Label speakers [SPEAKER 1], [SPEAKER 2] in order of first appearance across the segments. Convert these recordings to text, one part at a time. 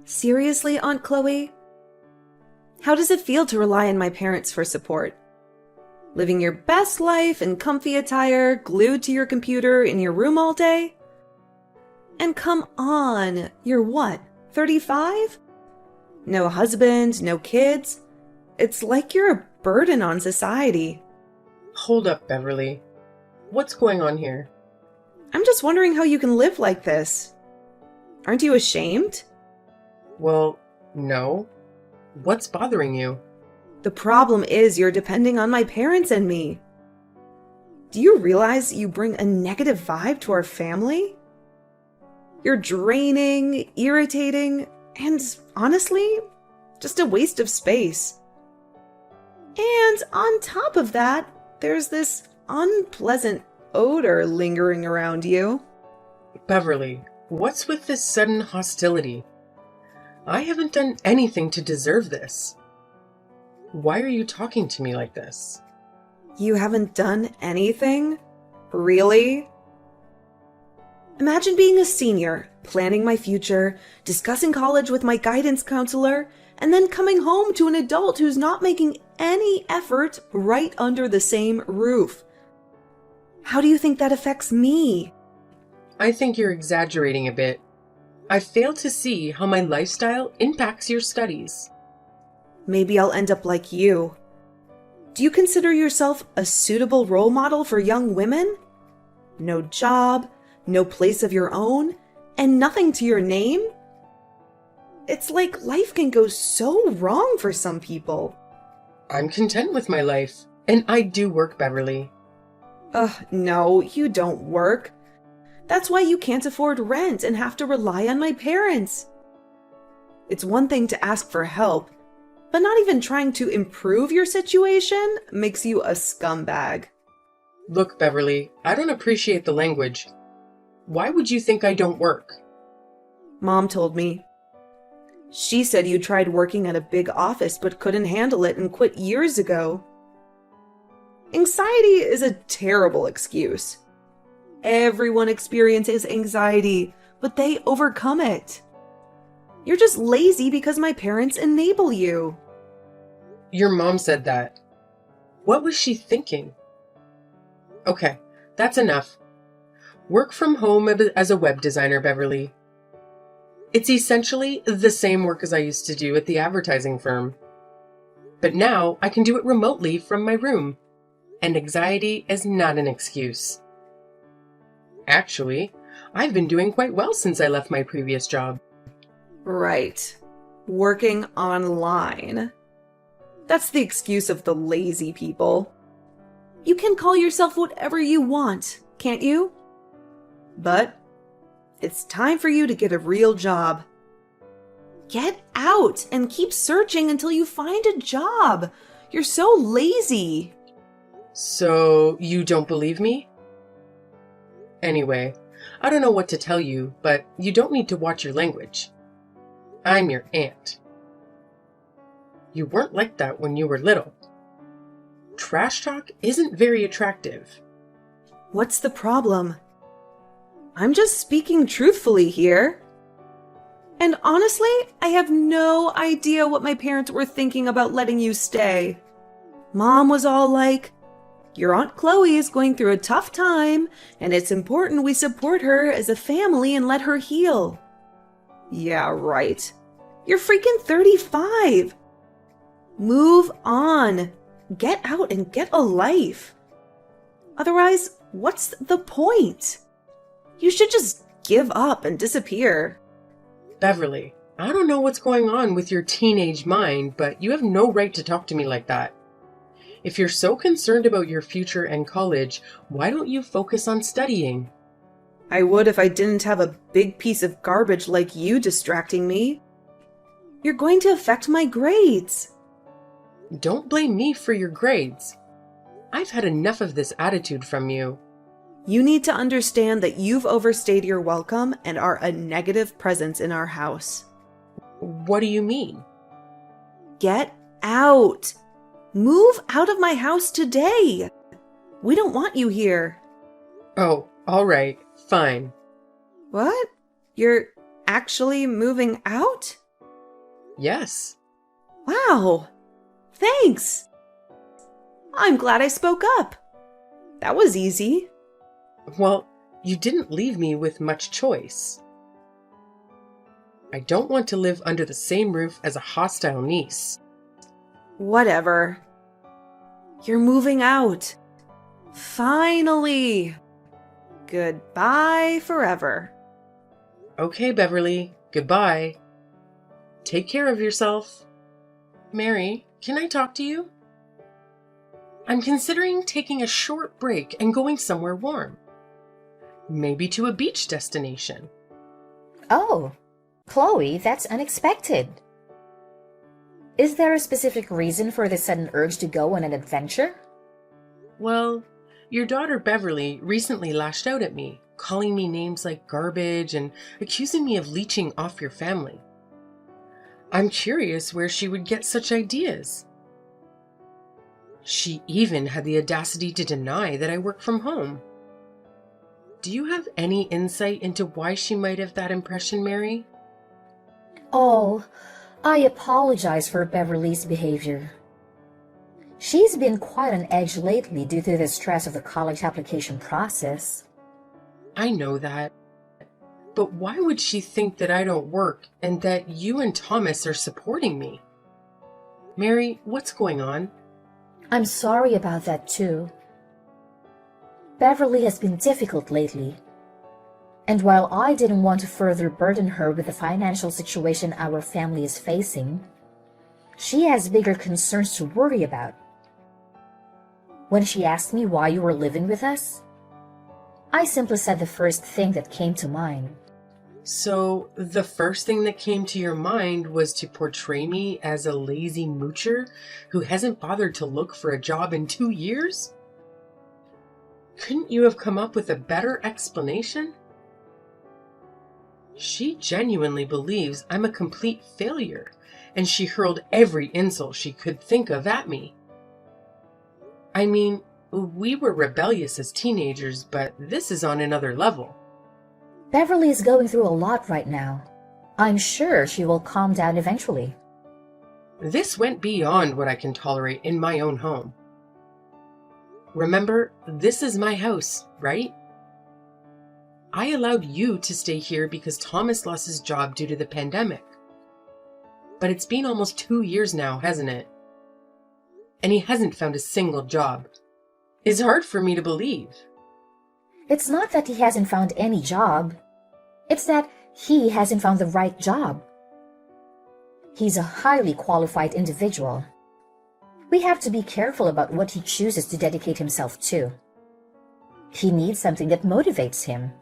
[SPEAKER 1] Seriously, Aunt Chloe? How does it feel to rely on my parents for support? Living your best life in comfy attire, glued to your computer in your room all day? And come on, you're what, 35? No husband, no kids? It's like you're a burden on society.
[SPEAKER 2] Hold up, Beverly. What's going on here?
[SPEAKER 1] I'm just wondering how you can live like this. Aren't you ashamed?
[SPEAKER 2] Well, no. What's bothering you?
[SPEAKER 1] The problem is you're depending on my parents and me. Do you realize you bring a negative vibe to our family? You're draining, irritating, and honestly, just a waste of space. And on top of that, there's this unpleasant odor lingering around you.
[SPEAKER 2] Beverly, what's with this sudden hostility? I haven't done anything to deserve this. Why are you talking to me like this?
[SPEAKER 1] You haven't done anything? Really? Imagine being a senior, planning my future, discussing college with my guidance counselor, and then coming home to an adult who's not making any effort right under the same roof. How do you think that affects me?
[SPEAKER 2] I think you're exaggerating a bit. I fail to see how my lifestyle impacts your studies.
[SPEAKER 1] Maybe I'll end up like you. Do you consider yourself a suitable role model for young women? No job, no place of your own, and nothing to your name? It's like life can go so wrong for some people.
[SPEAKER 2] I'm content with my life, and I do work, Beverly.
[SPEAKER 1] No, you don't work. That's why you can't afford rent and have to rely on my parents. It's one thing to ask for help, but not even trying to improve your situation makes you a scumbag.
[SPEAKER 2] Look, Beverly, I don't appreciate the language. Why would you think I don't work?
[SPEAKER 1] Mom told me. She said you tried working at a big office but couldn't handle it and quit years ago. Anxiety is a terrible excuse. Everyone experiences anxiety, but they overcome it. You're just lazy because my parents enable you.
[SPEAKER 2] Your mom said that. What was she thinking? Okay, that's enough. Work from home as a web designer, Beverly. It's essentially the same work as I used to do at the advertising firm. But now I can do it remotely from my room, and anxiety is not an excuse. Actually, I've been doing quite well since I left my previous job.
[SPEAKER 1] Right. Working online. That's the excuse of the lazy people. You can call yourself whatever you want, can't you? But it's time for you to get a real job. Get out and keep searching until you find a job. You're so lazy.
[SPEAKER 2] So, you don't believe me? Anyway, I don't know what to tell you, but you don't need to watch your language. I'm your aunt. You weren't like that when you were little. Trash talk isn't very attractive.
[SPEAKER 1] What's the problem? I'm just speaking truthfully here. And honestly, I have no idea what my parents were thinking about letting you stay. Mom was all like, "Your Aunt Chloe is going through a tough time, and it's important we support her as a family and let her heal." Yeah, right. You're freaking 35. Move on. Get out and get a life. Otherwise, what's the point? You should just give up and disappear.
[SPEAKER 2] Beverly, I don't know what's going on with your teenage mind, but you have no right to talk to me like that. If you're so concerned about your future and college, why don't you focus on studying?
[SPEAKER 1] I would if I didn't have a big piece of garbage like you distracting me. You're going to affect my grades.
[SPEAKER 2] Don't blame me for your grades. I've had enough of this attitude from you.
[SPEAKER 1] You need to understand that you've overstayed your welcome and are a negative presence in our house.
[SPEAKER 2] What do you mean?
[SPEAKER 1] Get out. Move out of my house today. We don't want you here.
[SPEAKER 2] Oh, all right, fine.
[SPEAKER 1] What? You're actually moving out?
[SPEAKER 2] Yes.
[SPEAKER 1] Wow. Thanks. I'm glad I spoke up. That was easy.
[SPEAKER 2] Well, you didn't leave me with much choice. I don't want to live under the same roof as a hostile niece.
[SPEAKER 1] Whatever. You're moving out. Finally. Goodbye forever.
[SPEAKER 2] Okay, Beverly, goodbye. Take care of yourself. Mary, can I talk to you? I'm considering taking a short break and going somewhere warm. Maybe to a beach destination.
[SPEAKER 3] Oh, Chloe, that's unexpected. Is there a specific reason for the sudden urge to go on an adventure?
[SPEAKER 2] Well, your daughter Beverly recently lashed out at me, calling me names like garbage and accusing me of leeching off your family. I'm curious where she would get such ideas. She even had the audacity to deny that I work from home. Do you have any insight into why she might have that impression, Mary?
[SPEAKER 3] Oh, I apologize for Beverly's behavior. She's been quite on edge lately due to the stress of the college application process.
[SPEAKER 2] I know that. But why would she think that I don't work and that you and Thomas are supporting me? Mary, what's going on?
[SPEAKER 3] I'm sorry about that too. Beverly has been difficult lately. And while I didn't want to further burden her with the financial situation our family is facing, she has bigger concerns to worry about. When she asked me why you were living with us, I simply said the first thing that came to mind.
[SPEAKER 2] So, the first thing that came to your mind was to portray me as a lazy moocher who hasn't bothered to look for a job in 2 years? Couldn't you have come up with a better explanation? She genuinely believes I'm a complete failure, and she hurled every insult she could think of at me. I mean, we were rebellious as teenagers, but this is on another level.
[SPEAKER 3] Beverly is going through a lot right now. I'm sure she will calm down eventually.
[SPEAKER 2] This went beyond what I can tolerate in my own home. Remember, this is my house, right? I allowed you to stay here because Thomas lost his job due to the pandemic. But it's been almost 2 years now, hasn't it? And he hasn't found a single job. It's hard for me to believe.
[SPEAKER 3] It's not that he hasn't found any job. It's that he hasn't found the right job. He's a highly qualified individual. We have to be careful about what he chooses to dedicate himself to. He needs something that motivates him.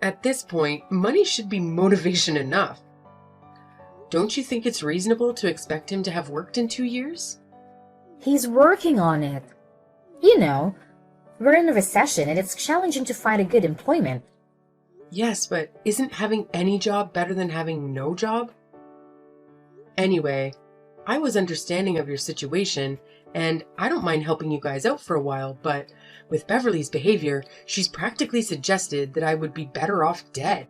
[SPEAKER 2] At this point, money should be motivation enough. Don't you think it's reasonable to expect him to have worked in 2 years?
[SPEAKER 3] He's working on it. You know, we're in a recession and it's challenging to find a good employment.
[SPEAKER 2] Yes, but isn't having any job better than having no job? Anyway, I was understanding of your situation, and I don't mind helping you guys out for a while, but with Beverly's behavior, she's practically suggested that I would be better off dead.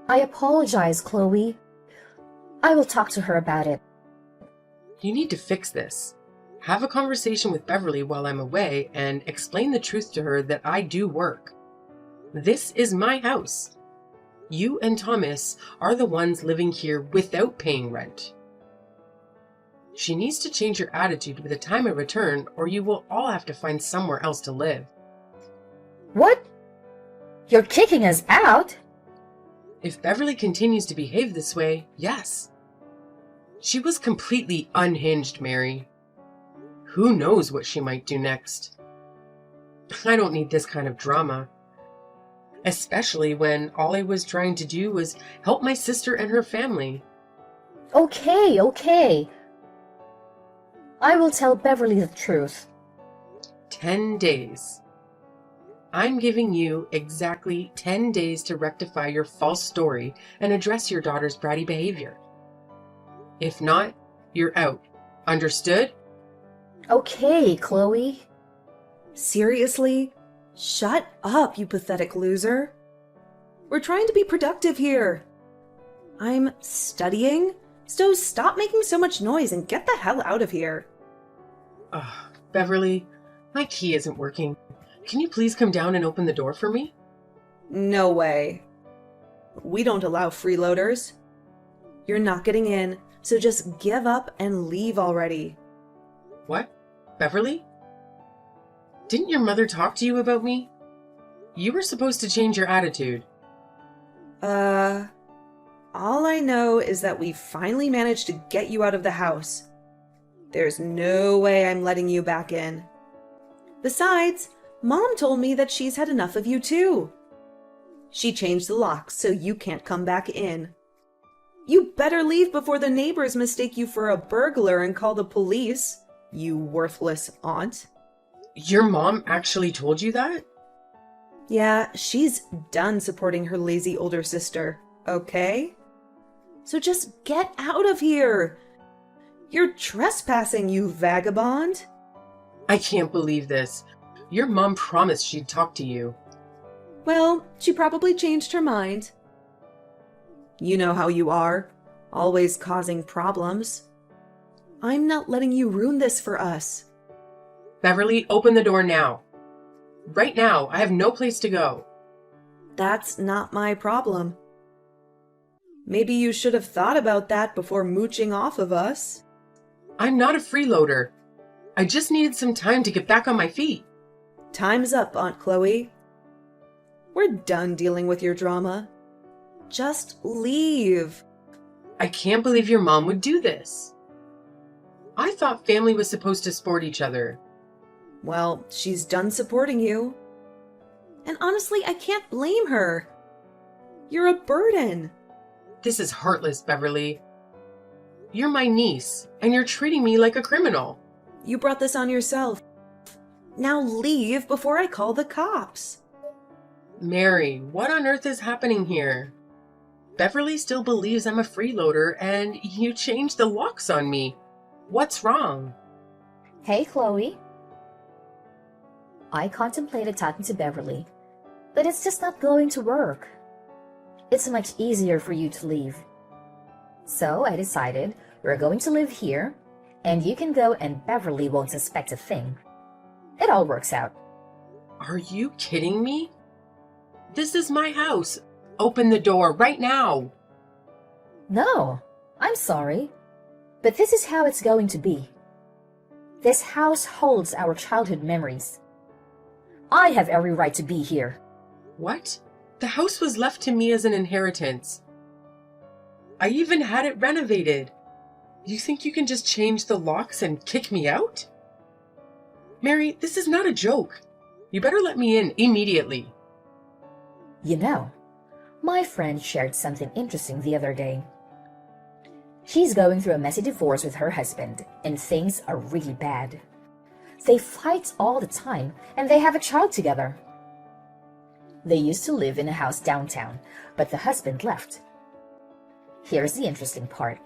[SPEAKER 3] I apologize, Chloe. I will talk to her about it.
[SPEAKER 2] You need to fix this. Have a conversation with Beverly while I'm away and explain the truth to her that I do work. This is my house. You and Thomas are the ones living here without paying rent. She needs to change her attitude by the time I return, or you will all have to find somewhere else to live.
[SPEAKER 3] What? You're kicking us out?
[SPEAKER 2] If Beverly continues to behave this way, yes. She was completely unhinged, Mary. Who knows what she might do next? I don't need this kind of drama. Especially when all I was trying to do was help my sister and her family.
[SPEAKER 3] Okay. I will tell Beverly the truth.
[SPEAKER 2] 10 days. I'm giving you exactly 10 days to rectify your false story and address your daughter's bratty behavior. If not, you're out. Understood?
[SPEAKER 3] Okay, Chloe.
[SPEAKER 1] Seriously? Shut up, you pathetic loser. We're trying to be productive here. I'm studying, So stop making so much noise and get the hell out of here.
[SPEAKER 2] Ugh, Beverly, my key isn't working. Can you please come down and open the door for me?
[SPEAKER 1] No way. We don't allow freeloaders. You're not getting in, so just give up and leave already.
[SPEAKER 2] What? Beverly? Didn't your mother talk to you about me? You were supposed to change your attitude.
[SPEAKER 1] All I know is that we finally managed to get you out of the house. There's no way I'm letting you back in. Besides, Mom told me that she's had enough of you too. She changed the locks so you can't come back in. You better leave before the neighbors mistake you for a burglar and call the police, you worthless aunt.
[SPEAKER 2] Your mom actually told you that?
[SPEAKER 1] Yeah, she's done supporting her lazy older sister, okay? So just get out of here. You're trespassing, you vagabond.
[SPEAKER 2] I can't believe this. Your mom promised she'd talk to you.
[SPEAKER 1] Well, she probably changed her mind. You know how you are, always causing problems. I'm not letting you ruin this for us.
[SPEAKER 2] Beverly, open the door now. Right now, I have no place to go.
[SPEAKER 1] That's not my problem. Maybe you should have thought about that before mooching off of us.
[SPEAKER 2] I'm not a freeloader. I just needed some time to get back on my feet.
[SPEAKER 1] Time's up, Aunt Chloe. We're done dealing with your drama. Just leave.
[SPEAKER 2] I can't believe your mom would do this. I thought family was supposed to support each other.
[SPEAKER 1] Well, she's done supporting you. And honestly, I can't blame her. You're a burden.
[SPEAKER 2] This is heartless, Beverly. You're my niece, and you're treating me like a criminal.
[SPEAKER 1] You brought this on yourself. Now leave before I call the cops.
[SPEAKER 2] Mary, what on earth is happening here? Beverly still believes I'm a freeloader, and you changed the locks on me. What's wrong?
[SPEAKER 3] Hey, Chloe. I contemplated talking to Beverly, but it's just not going to work. It's much easier for you to leave. So I decided we're going to live here, and you can go and Beverly won't suspect a thing. It all works out.
[SPEAKER 2] Are you kidding me? This is my house. Open the door right now.
[SPEAKER 3] No, I'm sorry, but this is how it's going to be. This house holds our childhood memories. I have every right to be here.
[SPEAKER 2] What? The house was left to me as an inheritance. I even had it renovated. You think you can just change the locks and kick me out? Mary, this is not a joke. You better let me in immediately.
[SPEAKER 3] You know, my friend shared something interesting the other day. She's going through a messy divorce with her husband, and things are really bad. They fight all the time, and they have a child together. They used to live in a house downtown, but the husband left. Here's the interesting part.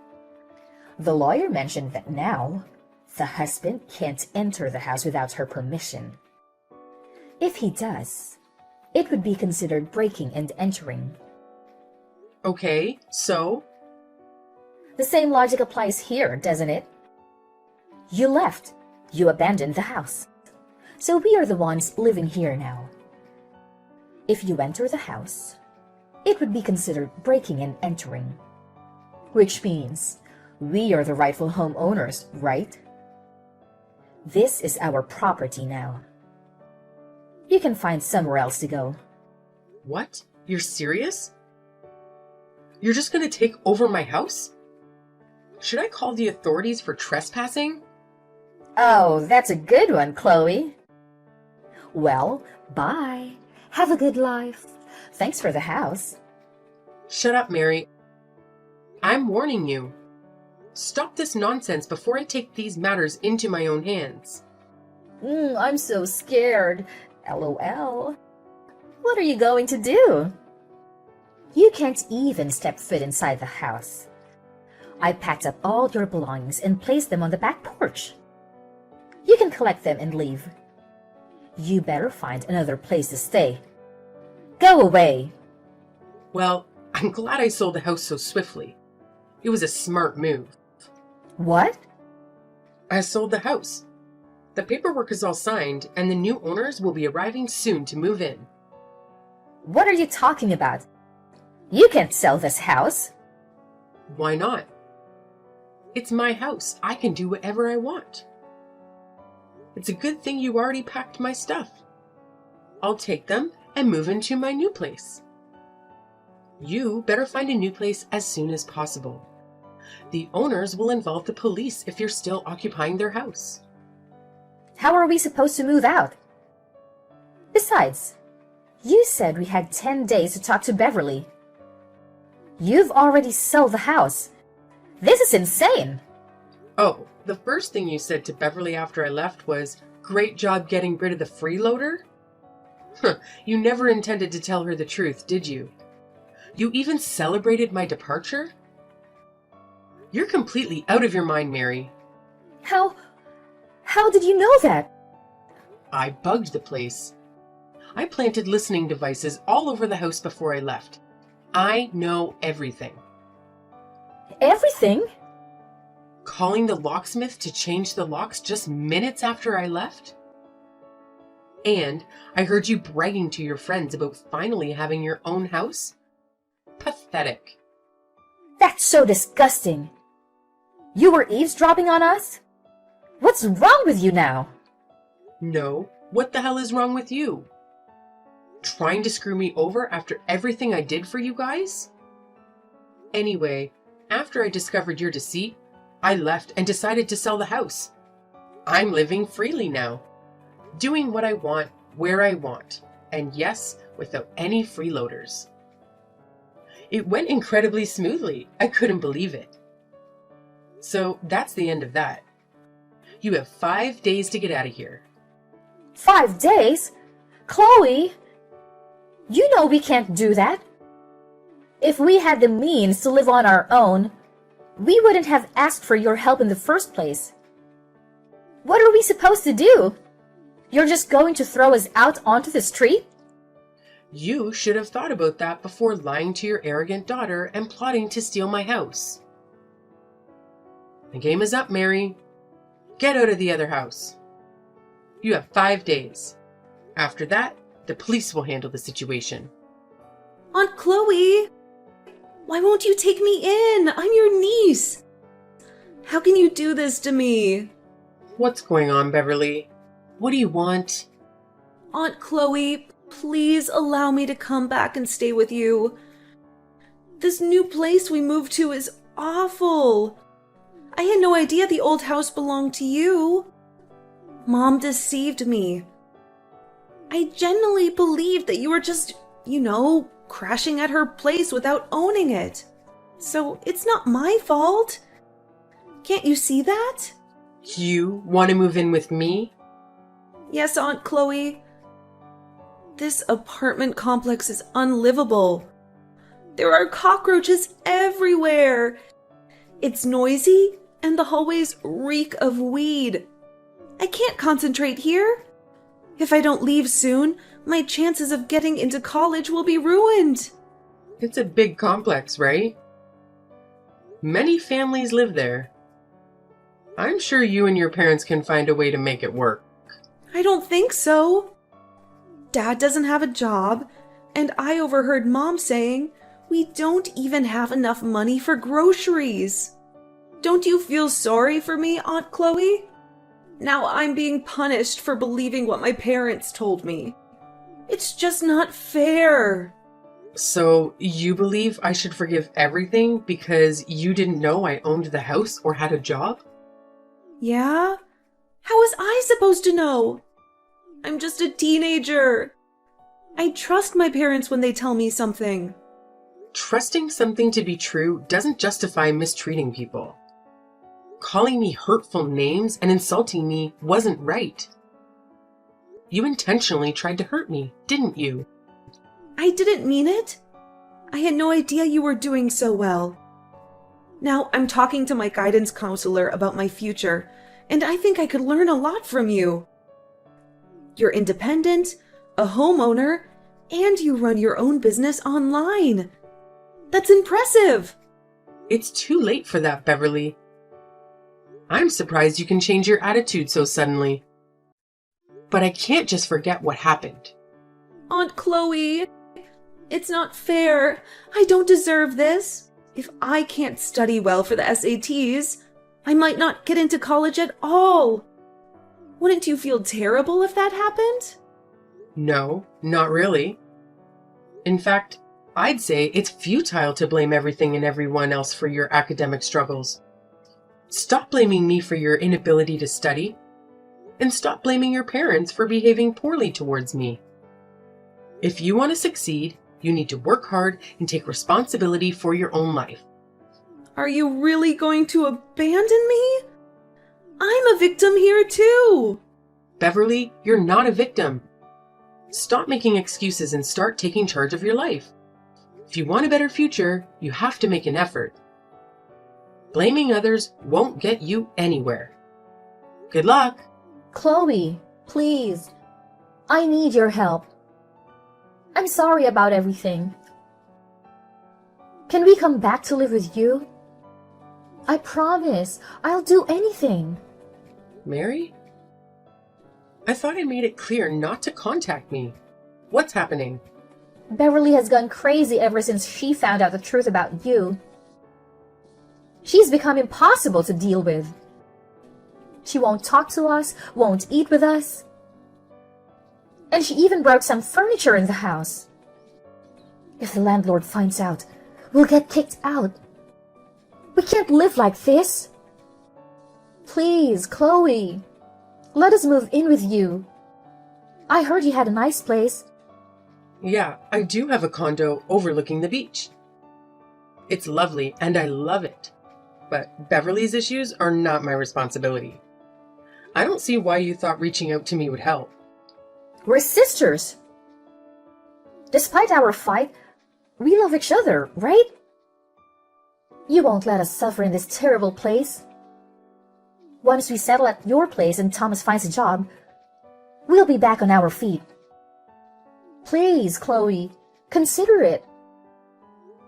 [SPEAKER 3] The lawyer mentioned that now, the husband can't enter the house without her permission. If he does, it would be considered breaking and entering.
[SPEAKER 2] Okay, so?
[SPEAKER 3] The same logic applies here, doesn't it? You left. You abandoned the house. So we are the ones living here now. If you enter the house, it would be considered breaking and entering. Which means we are the rightful homeowners, right? This is our property now. You can find somewhere else to go.
[SPEAKER 2] What? You're serious? You're just gonna take over my house? Should I call the authorities for trespassing?
[SPEAKER 3] Oh, that's a good one, Chloe. Well, bye. Have a good life. Thanks for the house.
[SPEAKER 2] Shut up, Mary. I'm warning you. Stop this nonsense before I take these matters into my own hands.
[SPEAKER 3] I'm so scared. LOL. What are you going to do? You can't even step foot inside the house. I packed up all your belongings and placed them on the back porch. You can collect them and leave. You better find another place to stay. Go away.
[SPEAKER 2] Well, I'm glad I sold the house so swiftly. It was a smart move.
[SPEAKER 3] What?
[SPEAKER 2] I sold the house. The paperwork is all signed, and the new owners will be arriving soon to move in.
[SPEAKER 3] What are you talking about? You can't sell this house.
[SPEAKER 2] Why not? It's my house. I can do whatever I want. It's a good thing you already packed my stuff. I'll take them and move into my new place. You better find a new place as soon as possible. The owners will involve the police if you're still occupying their house.
[SPEAKER 3] How are we supposed to move out? Besides, you said we had 10 days to talk to Beverly. You've already sold the house. This is insane.
[SPEAKER 2] Oh, the first thing you said to Beverly after I left was, "Great job getting rid of the freeloader?" You never intended to tell her the truth, did you? You even celebrated my departure? You're completely out of your mind, Mary.
[SPEAKER 3] How did you know that?
[SPEAKER 2] I bugged the place. I planted listening devices all over the house before I left. I know everything.
[SPEAKER 3] Everything?
[SPEAKER 2] Calling the locksmith to change the locks just minutes after I left? And I heard you bragging to your friends about finally having your own house? Pathetic.
[SPEAKER 3] That's so disgusting. You were eavesdropping on us? What's wrong with you now?
[SPEAKER 2] No, what the hell is wrong with you? Trying to screw me over after everything I did for you guys? Anyway, after I discovered your deceit, I left and decided to sell the house. I'm living freely now, doing what I want, where I want, and yes, without any freeloaders. It went incredibly smoothly. I couldn't believe it. So that's the end of that. You have 5 days to get out of here.
[SPEAKER 3] 5 days? Chloe! You know we can't do that. If we had the means to live on our own, we wouldn't have asked for your help in the first place. What are we supposed to do? You're just going to throw us out onto the street?
[SPEAKER 2] You should have thought about that before lying to your arrogant daughter and plotting to steal my house. The game is up, Mary. Get out of the other house. You have 5 days. After that, the police will handle the situation.
[SPEAKER 1] Aunt Chloe! Why won't you take me in? I'm your niece. How can you do this to me?
[SPEAKER 2] What's going on, Beverly? What do you want?
[SPEAKER 1] Aunt Chloe, please allow me to come back and stay with you. This new place we moved to is awful. I had no idea the old house belonged to you. Mom deceived me. I genuinely believed that you were just, crashing at her place without owning it. So it's not my fault. Can't you see that?
[SPEAKER 2] You want to move in with me?
[SPEAKER 1] Yes, Aunt Chloe. This apartment complex is unlivable. There are cockroaches everywhere. It's noisy, and the hallways reek of weed. I can't concentrate here. If I don't leave soon, my chances of getting into college will be ruined.
[SPEAKER 2] It's a big complex, right? Many families live there. I'm sure you and your parents can find a way to make it work.
[SPEAKER 1] I don't think so. Dad doesn't have a job, and I overheard Mom saying we don't even have enough money for groceries. Don't you feel sorry for me, Aunt Chloe? Now I'm being punished for believing what my parents told me. It's just not fair.
[SPEAKER 2] So you believe I should forgive everything because you didn't know I owned the house or had a job?
[SPEAKER 1] Yeah? How was I supposed to know? I'm just a teenager. I trust my parents when they tell me something.
[SPEAKER 2] Trusting something to be true doesn't justify mistreating people. Calling me hurtful names and insulting me wasn't right. You intentionally tried to hurt me, didn't you?
[SPEAKER 1] I didn't mean it. I had no idea you were doing so well. Now I'm talking to my guidance counselor about my future, and I think I could learn a lot from you. You're independent, a homeowner, and you run your own business online. That's impressive.
[SPEAKER 2] It's too late for that, Beverly. I'm surprised you can change your attitude so suddenly. But I can't just forget what happened.
[SPEAKER 1] Aunt Chloe, it's not fair. I don't deserve this. If I can't study well for the SATs, I might not get into college at all. Wouldn't you feel terrible if that happened?
[SPEAKER 2] No, not really. In fact, I'd say it's futile to blame everything and everyone else for your academic struggles. Stop blaming me for your inability to study, and stop blaming your parents for behaving poorly towards me. If you want to succeed, you need to work hard and take responsibility for your own life.
[SPEAKER 1] Are you really going to abandon me? I'm a victim here too.
[SPEAKER 2] Beverly, you're not a victim. Stop making excuses and start taking charge of your life. If you want a better future, you have to make an effort. Blaming others won't get you anywhere. Good luck.
[SPEAKER 3] Chloe, please. I need your help. I'm sorry about everything. Can we come back to live with you? I promise, I'll do anything.
[SPEAKER 2] Mary? I thought I made it clear not to contact me. What's happening?
[SPEAKER 3] Beverly has gone crazy ever since she found out the truth about you. She's become impossible to deal with. She won't talk to us, won't eat with us. And she even broke some furniture in the house. If the landlord finds out, we'll get kicked out. We can't live like this. Please, Chloe, let us move in with you. I heard you had a nice place.
[SPEAKER 2] Yeah, I do have a condo overlooking the beach. It's lovely and I love it. But Beverly's issues are not my responsibility. I don't see why you thought reaching out to me would help.
[SPEAKER 3] We're sisters. Despite our fight, we love each other, right? You won't let us suffer in this terrible place. Once we settle at your place and Thomas finds a job, we'll be back on our feet. Please, Chloe, consider it.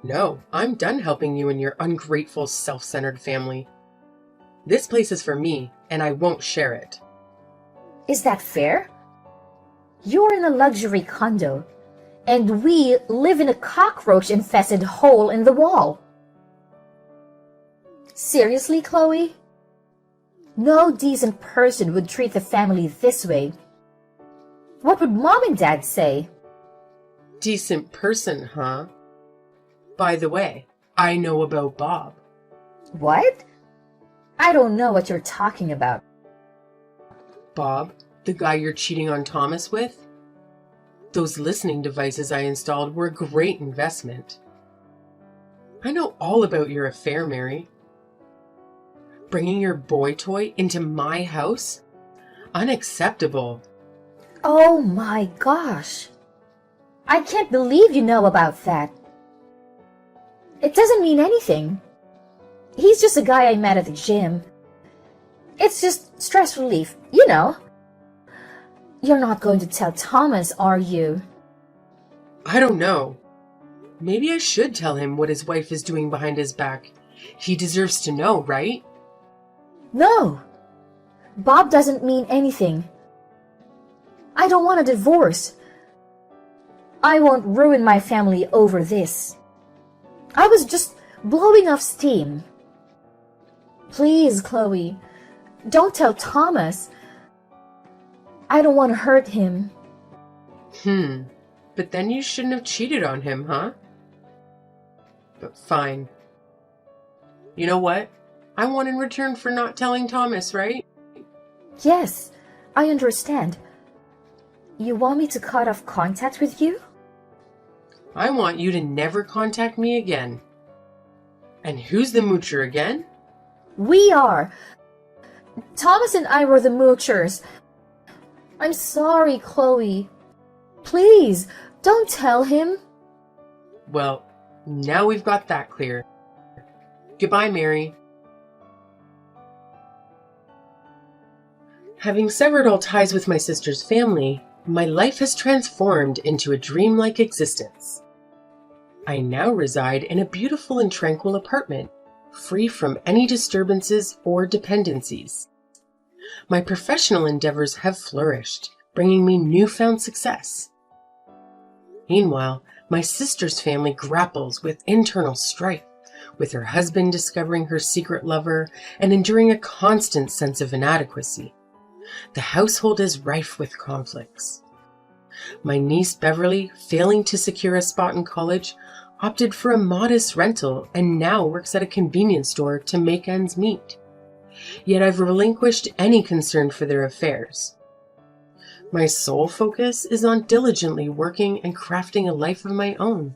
[SPEAKER 2] No, I'm done helping you and your ungrateful, self-centered family. This place is for me, and I won't share it.
[SPEAKER 3] Is that fair? You're in a luxury condo, and we live in a cockroach-infested hole in the wall. Seriously, Chloe? No decent person would treat the family this way. What would Mom and Dad say?
[SPEAKER 2] Decent person, huh? By the way, I know about Bob.
[SPEAKER 3] What? I don't know what you're talking about.
[SPEAKER 2] Bob, the guy you're cheating on Thomas with? Those listening devices I installed were a great investment. I know all about your affair, Mary. Bringing your boy toy into my house? Unacceptable.
[SPEAKER 3] Oh my gosh. I can't believe you know about that. It doesn't mean anything. He's just a guy I met at the gym. It's just stress relief, you know. You're not going to tell Thomas, are you?
[SPEAKER 2] I don't know. Maybe I should tell him what his wife is doing behind his back. He deserves to know, right?
[SPEAKER 3] No. Bob doesn't mean anything. I don't want a divorce. I won't ruin my family over this. I was just blowing off steam. Please, Chloe, don't tell Thomas. I don't want to hurt him.
[SPEAKER 2] But then you shouldn't have cheated on him, huh? But fine. You know what? I want in return for not telling Thomas, right?
[SPEAKER 3] Yes, I understand. You want me to cut off contact with you?
[SPEAKER 2] I want you to never contact me again. And who's the moocher again?
[SPEAKER 3] We are. Thomas and I were the moochers. I'm sorry, Chloe. Please, don't tell him.
[SPEAKER 2] Well, now we've got that clear. Goodbye, Mary. Having severed all ties with my sister's family, my life has transformed into a dreamlike existence. I now reside in a beautiful and tranquil apartment free from any disturbances or dependencies. My professional endeavors have flourished, bringing me newfound success. Meanwhile, my sister's family grapples with internal strife, with her husband discovering her secret lover and enduring a constant sense of inadequacy. The household is rife with conflicts. My niece Beverly, failing to secure a spot in college, opted for a modest rental and now works at a convenience store to make ends meet. Yet I've relinquished any concern for their affairs. My sole focus is on diligently working and crafting a life of my own.